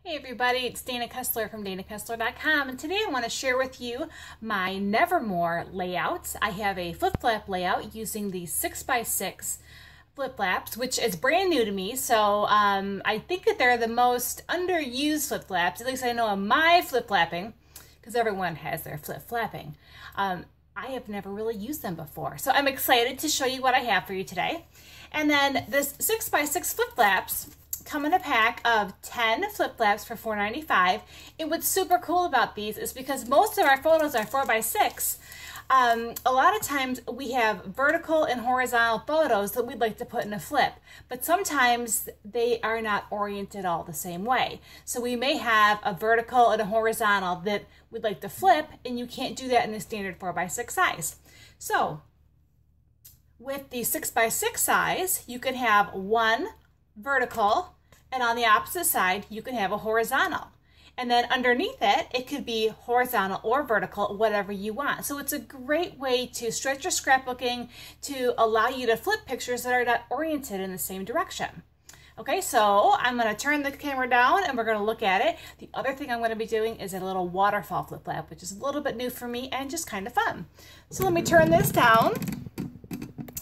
Hey everybody, it's Dana Kessler from danakessler.com, and today I want to share with you my Nevermore layout. I have a flip flap layout using the 6x6 flip flaps, which is brand new to me, so I think that they're the most underused flip flaps, at least I know of my flip flapping, because everyone has their flip flapping. I have never really used them before, so I'm excited to show you what I have for you today. And then this 6x6 flip flaps come in a pack of 10 flip flaps for $4.95. And what's super cool about these is because most of our photos are 4x6, a lot of times we have vertical and horizontal photos that we'd like to put in a flip, but sometimes they are not oriented all the same way. So we may have a vertical and a horizontal that we'd like to flip, and you can't do that in the standard 4x6 size. So with the 6x6 size, you can have one vertical, and on the opposite side, you can have a horizontal. And then underneath it, it could be horizontal or vertical, whatever you want. So it's a great way to stretch your scrapbooking to allow you to flip pictures that are not oriented in the same direction. Okay, so I'm going to turn the camera down and we're going to look at it. The other thing I'm going to be doing is a little waterfall flip flap, which is a little bit new for me and just kind of fun. So let me turn this down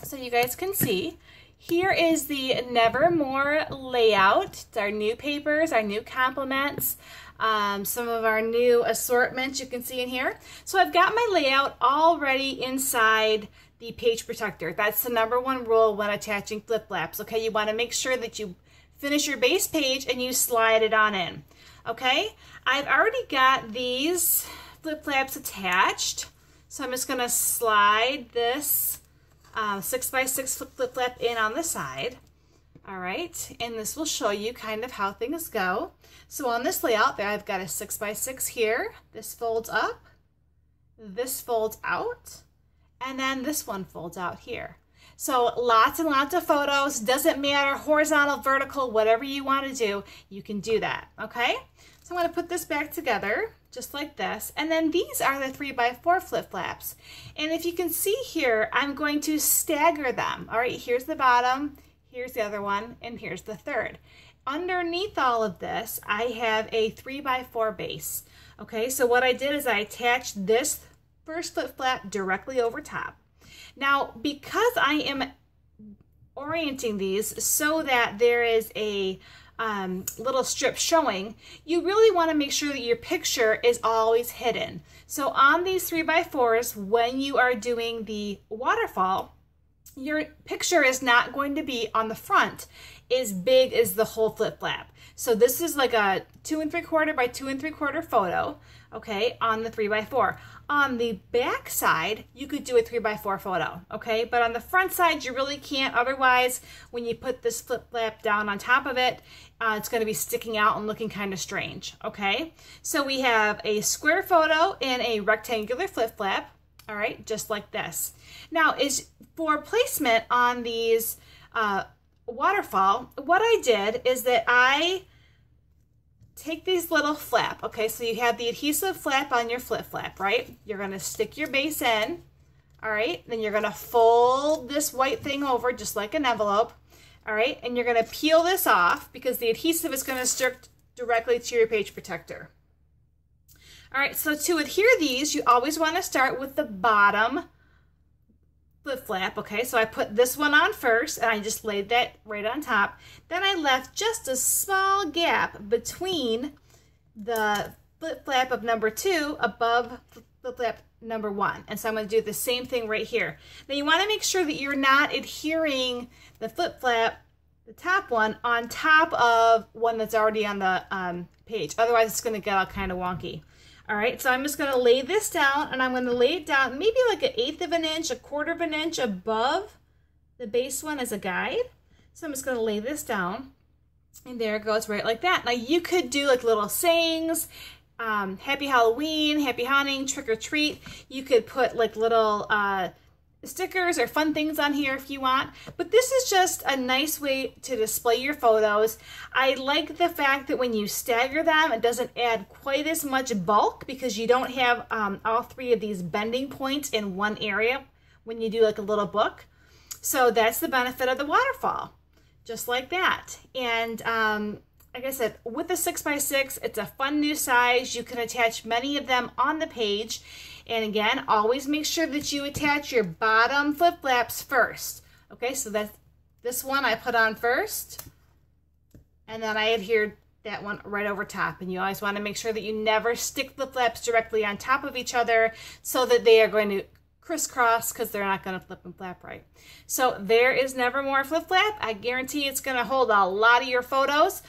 so you guys can see. Here is the Nevermore layout. It's our new papers, our new compliments, some of our new assortments you can see in here. So I've got my layout already inside the page protector. That's the #1 rule when attaching flip flaps. Okay, you want to make sure that you finish your base page and you slide it on in. Okay, I've already got these flip flaps attached. So I'm just going to slide this 6x6 flip flap in on the side. All right, and this will show you kind of how things go. So on this layout there, I've got a 6x6 here. This folds up, this folds out, and then this one folds out here. So lots and lots of photos. Doesn't matter, horizontal, vertical, whatever you want to do, you can do that. Okay, so I'm going to put this back together just like this, and then these are the 3x4 flip flaps, and if you can see here, I'm going to stagger them. All right, here's the bottom, here's the other one, and here's the third. Underneath all of this, I have a 3x4 base. Okay, so what I did is I attached this first flip flap directly over top. Now, because I am orienting these so that there is a little strip showing, you really want to make sure that your picture is always hidden. So on these 3x4s, when you are doing the waterfall, your picture is not going to be on the front as big as the whole flip flap. So this is like a 2 3/4 by 2 3/4 photo, okay, on the 3x4. On the back side, you could do a 3x4 photo, okay? But on the front side, you really can't. Otherwise, when you put this flip flap down on top of it, it's going to be sticking out and looking kind of strange, okay? So we have a square photo and a rectangular flip flap, all right, just like this. Now, is for placement on these waterfall, what I did is that I take these little flap, okay, so you have the adhesive flap on your flip flap, right? You're going to stick your base in, all right? Then you're going to fold this white thing over just like an envelope, all right? And you're going to peel this off because the adhesive is going to stick directly to your page protector. All right, so to adhere these, you always want to start with the bottom flip flap, okay? So I put this one on first, and I just laid that right on top. Then I left just a small gap between the flip flap of #2 above flip flap #1. And so I'm going to do the same thing right here. Now you want to make sure that you're not adhering the flip flap, the top one, on top of one that's already on the page. Otherwise, it's going to get all kind of wonky. All right, so I'm just going to lay this down, and I'm going to lay it down maybe like 1/8 of an inch, 1/4 of an inch above the base one as a guide. So I'm just going to lay this down, and there it goes right like that. Now you could do like little sayings, Happy Halloween, Happy Hunting, Trick or Treat. You could put like little stickers or fun things on here if you want, but this is just a nice way to display your photos. I like the fact that when you stagger them, it doesn't add quite as much bulk because you don't have all 3 of these bending points in one area when you do like a little book. So that's the benefit of the waterfall, just like that. And like I said, with the 6x6, it's a fun new size. You can attach many of them on the page. And again, always make sure that you attach your bottom flip flaps first. Okay, so that's this one I put on first, and then I adhered that one right over top. And you always want to make sure that you never stick flip flaps directly on top of each other so that they are going to crisscross, because they're not going to flip and flap right. So there is Nevermore flip flap. I guarantee it's going to hold a lot of your photos.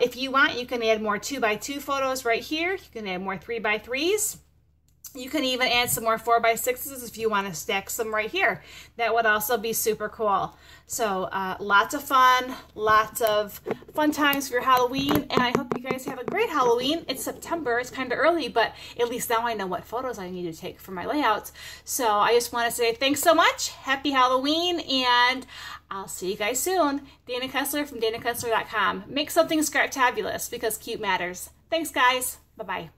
If you want, you can add more 2x2 photos right here. You can add more 3x3s. You can even add some more 4x6s if you want to stack some right here. That would also be super cool. So lots of fun times for Halloween, and I hope you guys have a great Halloween. It's September, it's kind of early, but at least now I know what photos I need to take for my layouts. So I just want to say thanks so much, happy Halloween, and I'll see you guys soon. Dana Kessler from DanaKessler.com. Make something scraptabulous, because cute matters. Thanks guys, bye-bye.